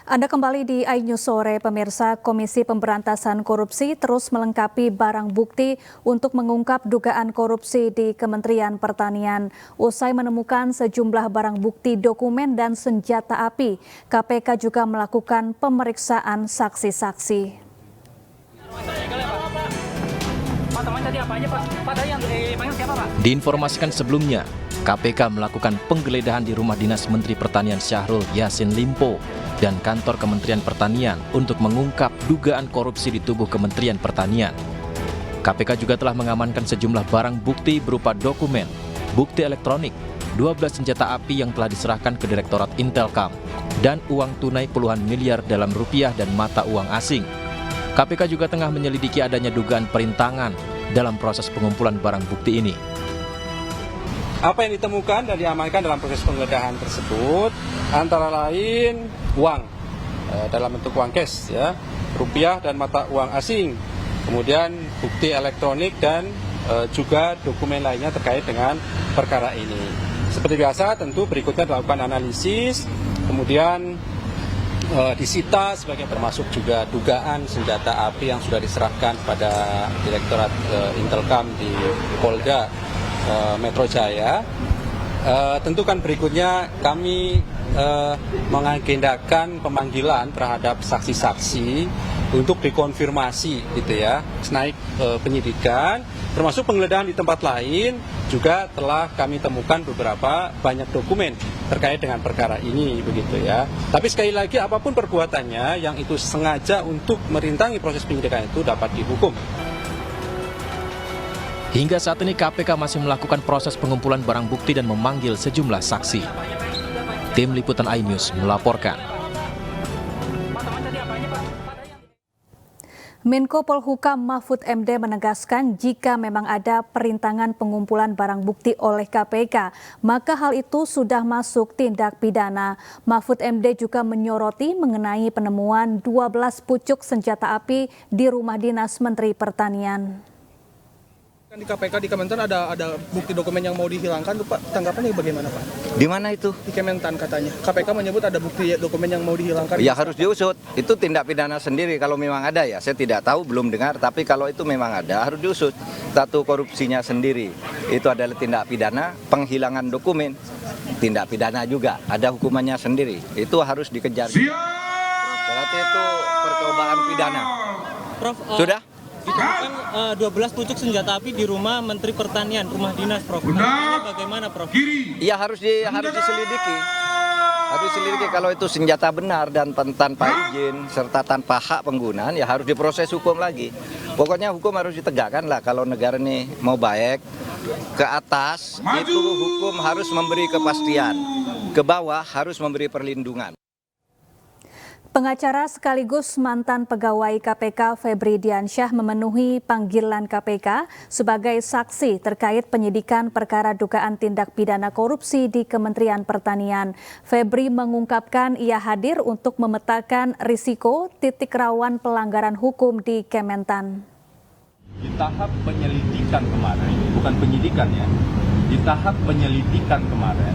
Anda kembali di iNews Sore, pemirsa. Komisi Pemberantasan Korupsi terus melengkapi barang bukti untuk mengungkap dugaan korupsi di Kementerian Pertanian. Usai menemukan sejumlah barang bukti dokumen dan senjata api, KPK juga melakukan pemeriksaan saksi-saksi. Diinformasikan sebelumnya, KPK melakukan penggeledahan di rumah dinas Menteri Pertanian Syahrul Yassin Limpo dan kantor Kementerian Pertanian untuk mengungkap dugaan korupsi di tubuh Kementerian Pertanian. KPK juga telah mengamankan sejumlah barang bukti berupa dokumen, bukti elektronik, 12 senjata api yang telah diserahkan ke Direktorat Intelkam, dan uang tunai puluhan miliar dalam rupiah dan mata uang asing. KPK juga tengah menyelidiki adanya dugaan perintangan dalam proses pengumpulan barang bukti ini. Apa yang ditemukan dan diamankan dalam proses penggeledahan tersebut antara lain uang dalam bentuk uang cash, ya, rupiah dan mata uang asing, kemudian bukti elektronik dan juga dokumen lainnya terkait dengan perkara ini. Seperti biasa tentu berikutnya dilakukan analisis, kemudian disita sebagai termasuk juga dugaan senjata api yang sudah diserahkan pada Direktorat Intelkam di Polda Metro Jaya. Tentu kan berikutnya kami mengagendakan pemanggilan terhadap saksi-saksi untuk dikonfirmasi, gitu ya, naik penyidikan, termasuk penggeledahan di tempat lain juga telah kami temukan beberapa banyak dokumen terkait dengan perkara ini, begitu ya. Tapi sekali lagi apapun perbuatannya yang itu sengaja untuk merintangi proses penyidikan itu dapat dihukum. Hingga saat ini KPK masih melakukan proses pengumpulan barang bukti dan memanggil sejumlah saksi. Tim Liputan iNews melaporkan. Menko Polhukam Mahfud MD menegaskan jika memang ada perintangan pengumpulan barang bukti oleh KPK, maka hal itu sudah masuk tindak pidana. Mahfud MD juga menyoroti mengenai penemuan 12 pucuk senjata api di rumah dinas Menteri Pertanian. Di KPK di Kementan ada bukti dokumen yang mau dihilangkan, Pak. Tanggapannya bagaimana, Pak? Di mana itu? Di Kementan katanya. KPK menyebut ada bukti dokumen yang mau dihilangkan. Ya harus diusut. Itu tindak pidana sendiri kalau memang ada, ya. Saya tidak tahu, belum dengar, tapi kalau itu memang ada harus diusut. Satu korupsinya sendiri. Itu adalah tindak pidana, penghilangan dokumen. Tindak pidana juga, ada hukumannya sendiri. Itu harus dikejar. Berarti itu percobaan pidana. Prof, sudah? Ditemukan 12 pucuk senjata api di rumah Menteri Pertanian, rumah dinas, Prof. Artinya bagaimana, Prof? Iya harus diselidiki. Harus diselidiki kalau itu senjata benar dan tanpa izin serta tanpa hak penggunaan, ya harus diproses hukum lagi. Pokoknya hukum harus ditegakkan lah kalau negara ini mau baik. Ke atas itu hukum harus memberi kepastian, ke bawah harus memberi perlindungan. Pengacara sekaligus mantan pegawai KPK Febri Diansyah memenuhi panggilan KPK sebagai saksi terkait penyidikan perkara dugaan tindak pidana korupsi di Kementerian Pertanian. Febri mengungkapkan ia hadir untuk memetakan risiko titik rawan pelanggaran hukum di Kementan. Di tahap penyelidikan kemarin, bukan penyidikan ya, di tahap penyelidikan kemarin,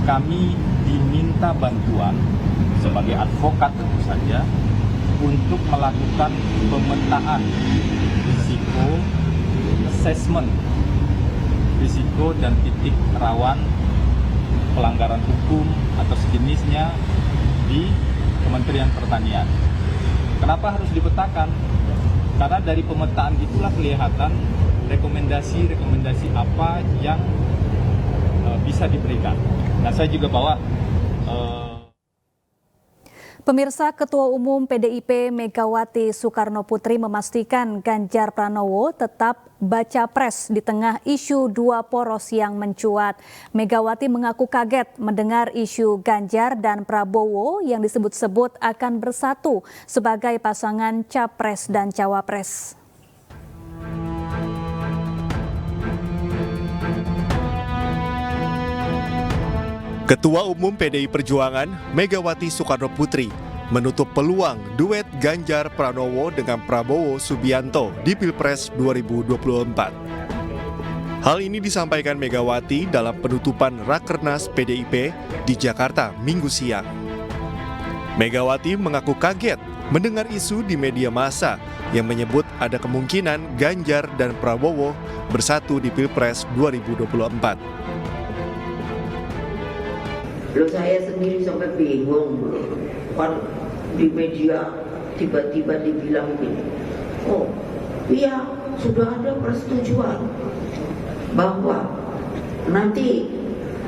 kami diminta bantuan sebagai advokat tentu saja untuk melakukan pemetaan risiko, assessment risiko dan titik rawan pelanggaran hukum atau sejenisnya di Kementerian Pertanian. Kenapa harus dipetakan? Karena dari pemetaan itulah kelihatan rekomendasi apa yang bisa diberikan. Nah, saya juga bawa Pemirsa, Ketua Umum PDIP Megawati Soekarnoputri memastikan Ganjar Pranowo tetap baca pres di tengah isu dua poros yang mencuat. Megawati mengaku kaget mendengar isu Ganjar dan Prabowo yang disebut-sebut akan bersatu sebagai pasangan capres dan cawapres. Ketua Umum PDI Perjuangan Megawati Soekarnoputri menutup peluang duet Ganjar Pranowo dengan Prabowo Subianto di Pilpres 2024. Hal ini disampaikan Megawati dalam penutupan Rakernas PDIP di Jakarta Minggu siang. Megawati mengaku kaget mendengar isu di media massa yang menyebut ada kemungkinan Ganjar dan Prabowo bersatu di Pilpres 2024. Loh, saya sendiri sampai bingung, kan di media tiba-tiba dibilang gini, oh iya sudah ada persetujuan bahwa nanti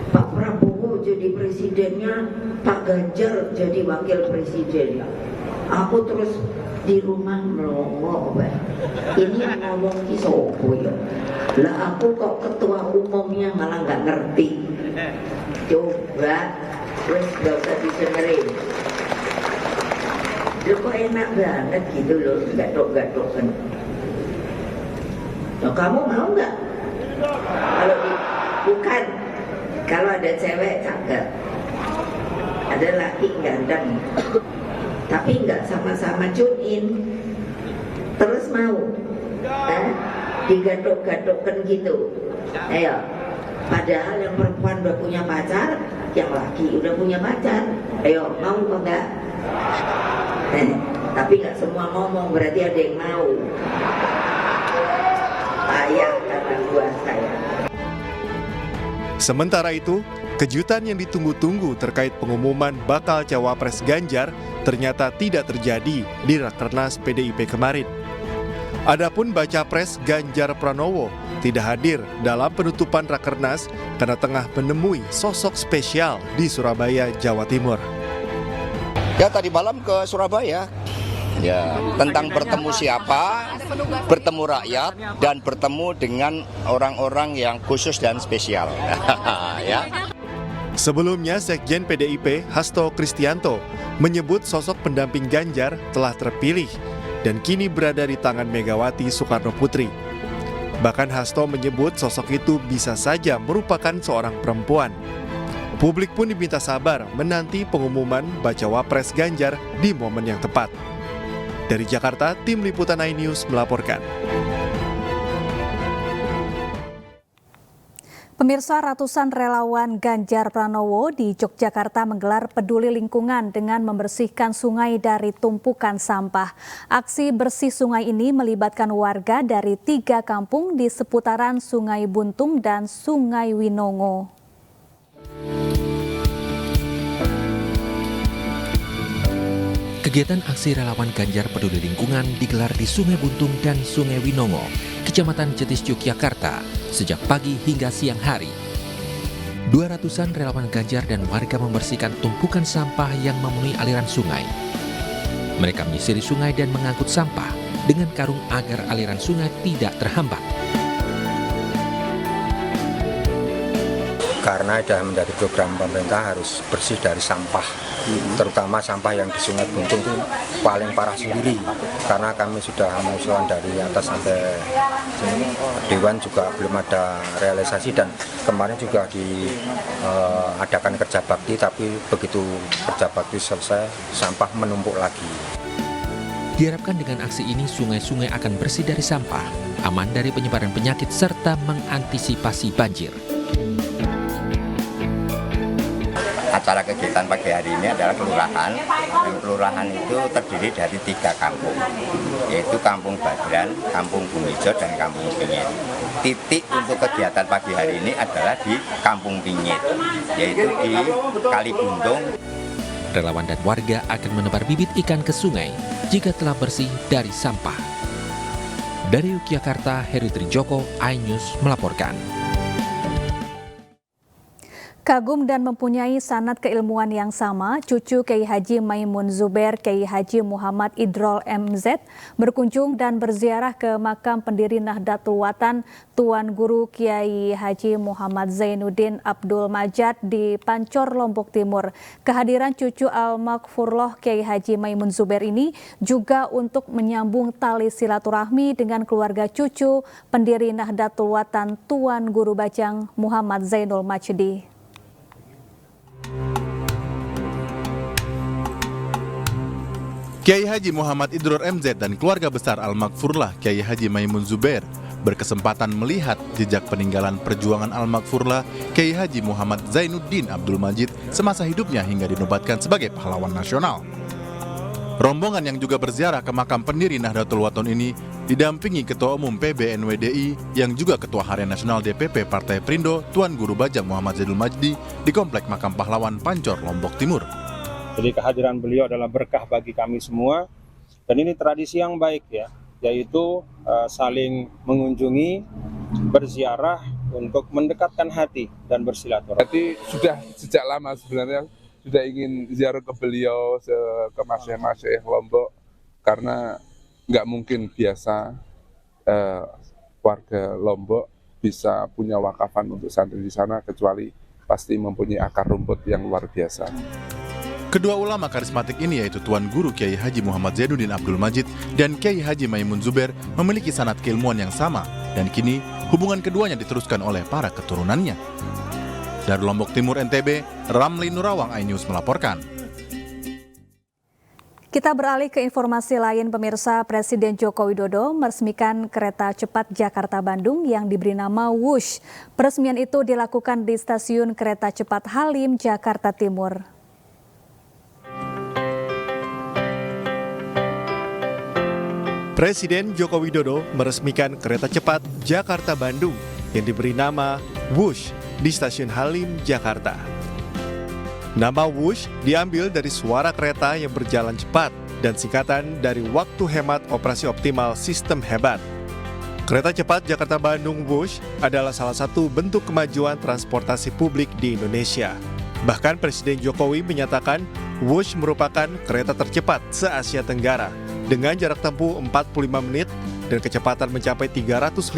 Pak Prabowo jadi presidennya, Pak Ganjar jadi wakil presidennya. Aku terus di rumah melongo, ini yang ngomong ki sopo ya. Lah aku kok ketua umumnya malah nggak ngerti. Coba, terus gak usah disengerin. Loh kok enak banget gitu loh, gatok-gatokan. Nah, kamu mau nggak? Bukan. Kalau ada cewek cakep, ada laki ganteng, tapi nggak sama-sama tune in, terus mau, digadok-gadokkan gitu. Ayo, padahal yang perempuan udah punya pacar, yang laki udah punya pacar. Ayo, mau kok nggak? Tapi nggak semua ngomong, berarti ada yang mau. Ayah kata buah saya. Sementara itu, kejutan yang ditunggu-tunggu terkait pengumuman bakal cawapres Ganjar ternyata tidak terjadi di Rakernas PDIP kemarin. Adapun Bacapres Ganjar Pranowo tidak hadir dalam penutupan Rakernas karena tengah menemui sosok spesial di Surabaya, Jawa Timur. Ya tadi malam ke Surabaya. Ya, tentang bertemu siapa, bertemu rakyat, dan bertemu dengan orang-orang yang khusus dan spesial. Ya. Sebelumnya, Sekjen PDIP Hasto Kristianto menyebut sosok pendamping Ganjar telah terpilih dan kini berada di tangan Megawati Soekarno Putri. Bahkan Hasto menyebut sosok itu bisa saja merupakan seorang perempuan. Publik pun diminta sabar menanti pengumuman Bacawapres Ganjar di momen yang tepat. Dari Jakarta, Tim Liputan iNews melaporkan. Pemirsa, ratusan relawan Ganjar Pranowo di Yogyakarta menggelar peduli lingkungan dengan membersihkan sungai dari tumpukan sampah. Aksi bersih sungai ini melibatkan warga dari 3 kampung di seputaran Sungai Buntung dan Sungai Winongo. Kegiatan aksi relawan Ganjar Peduli Lingkungan digelar di Sungai Buntung dan Sungai Winongo, Kecamatan Jetis, Yogyakarta, sejak pagi hingga siang hari. 200-an relawan Ganjar dan warga membersihkan tumpukan sampah yang memenuhi aliran sungai. Mereka menyisiri sungai dan mengangkut sampah dengan karung agar aliran sungai tidak terhambat. Karena dalam dari program pemerintah harus bersih dari sampah, terutama sampah yang di Sungai Buntung itu paling parah sendiri. Karena kami sudah mengusulkan dari atas sampai Dewan juga belum ada realisasi, dan kemarin juga diadakan kerja bakti, tapi begitu kerja bakti selesai sampah menumpuk lagi. Diharapkan dengan aksi ini sungai-sungai akan bersih dari sampah, aman dari penyebaran penyakit serta mengantisipasi banjir. Acara kegiatan pagi hari ini adalah kelurahan. Kelurahan itu terdiri dari 3 kampung, yaitu Kampung Badran, Kampung Bumijo, dan Kampung Pingit. Titik untuk kegiatan pagi hari ini adalah di Kampung Pingit, yaitu di Kali Buntung. Relawan dan warga akan menebar bibit ikan ke sungai jika telah bersih dari sampah. Dari Yogyakarta, Heru Trijoko, iNews melaporkan. Kagum dan mempunyai sanad keilmuan yang sama, cucu Kiai Haji Maimun Zubair, Kiai Haji Muhammad Idrol MZ, berkunjung dan berziarah ke makam pendiri Nahdlatul Watan Tuan Guru Kiai Haji Muhammad Zainuddin Abdul Majad di Pancor, Lombok Timur. Kehadiran cucu Al-Maghfurloh Kiai Haji Maimun Zubair ini juga untuk menyambung tali silaturahmi dengan keluarga cucu pendiri Nahdlatul Watan Tuan Guru Bajang Muhammad Zainul Majdi. Kiai Haji Muhammad Idrol MZ dan keluarga besar Al-Maghfurlah Kiai Haji Maimun Zubair berkesempatan melihat jejak peninggalan perjuangan Al-Maghfurlah Kiai Haji Muhammad Zainuddin Abdul Majid semasa hidupnya hingga dinobatkan sebagai pahlawan nasional. Rombongan yang juga berziarah ke makam pendiri Nahdlatul Wathon ini didampingi Ketua Umum PBNWDI yang juga Ketua Harian Nasional DPP Partai Perindo, Tuan Guru Bajang Muhammad Zaidul Majdi di Komplek Makam Pahlawan Pancor, Lombok Timur. Jadi kehadiran beliau adalah berkah bagi kami semua, dan ini tradisi yang baik ya, yaitu saling mengunjungi, berziarah untuk mendekatkan hati dan bersilaturahmi. Jadi sudah sejak lama sebenarnya sudah ingin ziarah ke beliau, ke Masyaikh Lombok, karena nggak mungkin biasa warga Lombok bisa punya wakafan untuk santri di sana, kecuali pasti mempunyai akar rumput yang luar biasa. Kedua ulama karismatik ini yaitu Tuan Guru Kiai Haji Muhammad Zainuddin Abdul Majid dan Kiai Haji Maimun Zubair memiliki sanad keilmuan yang sama, dan kini hubungan keduanya diteruskan oleh para keturunannya. Dari Lombok Timur NTB, Ramli Nurawang, iNews melaporkan. Kita beralih ke informasi lain, pemirsa. Presiden Joko Widodo meresmikan kereta cepat Jakarta-Bandung yang diberi nama Wush. Peresmian itu dilakukan di stasiun kereta cepat Halim, Jakarta Timur. Presiden Joko Widodo meresmikan kereta cepat Jakarta-Bandung yang diberi nama Wush di stasiun Halim, Jakarta. Nama Wush diambil dari suara kereta yang berjalan cepat dan singkatan dari waktu hemat operasi optimal sistem hebat. Kereta cepat Jakarta-Bandung Wush adalah salah satu bentuk kemajuan transportasi publik di Indonesia. Bahkan Presiden Jokowi menyatakan Wush merupakan kereta tercepat se-Asia Tenggara dengan jarak tempuh 45 menit dan kecepatan mencapai 350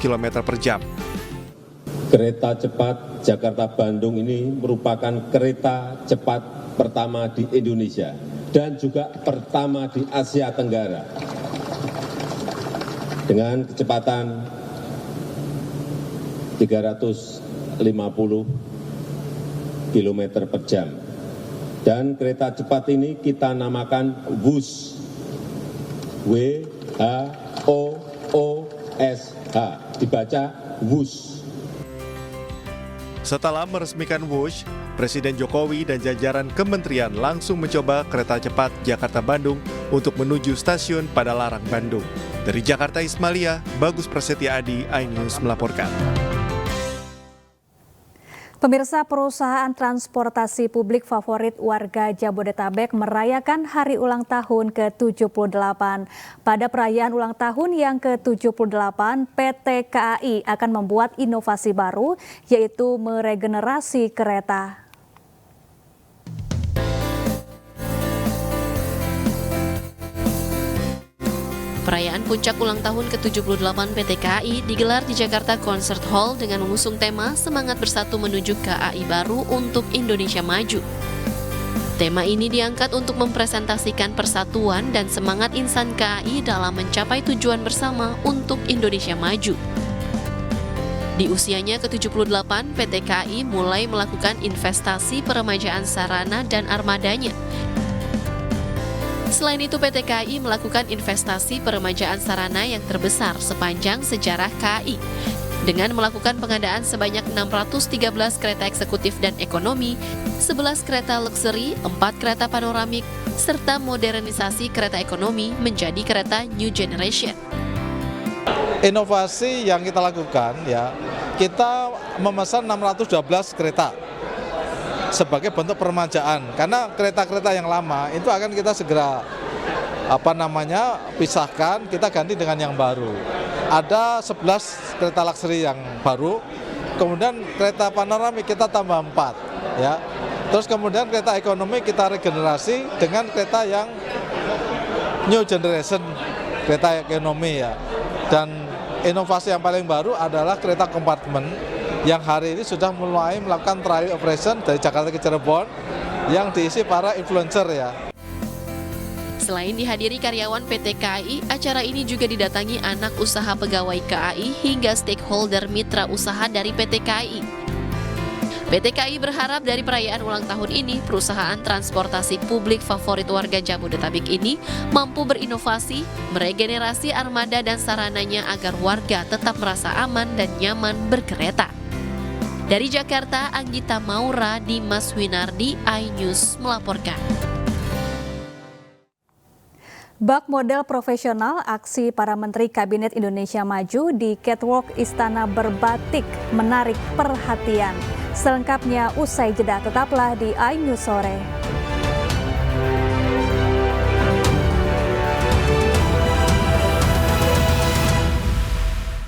km per jam. Kereta cepat Jakarta-Bandung ini merupakan kereta cepat pertama di Indonesia dan juga pertama di Asia Tenggara dengan kecepatan 350 km per jam. Dan kereta cepat ini kita namakan WUSH, W-H-O-O-S-H, dibaca WUSH. Setelah meresmikan Wush, Presiden Jokowi dan jajaran kementerian langsung mencoba kereta cepat Jakarta-Bandung untuk menuju stasiun Padalarang, Bandung. Dari Jakarta Ismalia, Bagus Prasetya Adi, iNews melaporkan. Pemirsa, perusahaan transportasi publik favorit warga Jabodetabek merayakan hari ulang tahun ke-78. Pada perayaan ulang tahun yang ke-78, PT KAI akan membuat inovasi baru, yaitu meregenerasi kereta. Perayaan puncak ulang tahun ke-78 PT KAI digelar di Jakarta Concert Hall dengan mengusung tema Semangat Bersatu Menuju KAI Baru untuk Indonesia Maju. Tema ini diangkat untuk mempresentasikan persatuan dan semangat insan KAI dalam mencapai tujuan bersama untuk Indonesia Maju. Di usianya ke-78, PT KAI mulai melakukan investasi peremajaan sarana dan armadanya. Selain itu, PT KAI melakukan investasi peremajaan sarana yang terbesar sepanjang sejarah KAI, dengan melakukan pengadaan sebanyak 613 kereta eksekutif dan ekonomi, 11 kereta luxury, 4 kereta panoramik, serta modernisasi kereta ekonomi menjadi kereta New Generation. Inovasi yang kita lakukan, ya, kita memesan 612 kereta sebagai bentuk peremajaan, karena kereta-kereta yang lama itu akan kita segera pisahkan, kita ganti dengan yang baru. Ada 11 kereta luxury yang baru, kemudian kereta panoramik kita tambah 4, ya. Terus kemudian kereta ekonomi kita regenerasi dengan kereta yang New Generation, kereta ekonomi, ya. Dan inovasi yang paling baru adalah kereta kompartemen yang hari ini sudah mulai melakukan trial operation dari Jakarta ke Cirebon yang diisi para influencer, ya. Selain dihadiri karyawan PT KAI, acara ini juga didatangi anak usaha pegawai KAI hingga stakeholder mitra usaha dari PT KAI. PT KAI berharap dari perayaan ulang tahun ini, perusahaan transportasi publik favorit warga Jabodetabek ini mampu berinovasi, meregenerasi armada dan sarananya agar warga tetap merasa aman dan nyaman berkereta. Dari Jakarta, Anggita Maura, Dimas Winardi, iNews melaporkan. Bak model profesional, aksi para Menteri Kabinet Indonesia Maju di catwalk Istana Berbatik menarik perhatian. Selengkapnya usai jeda, tetaplah di iNews Sore.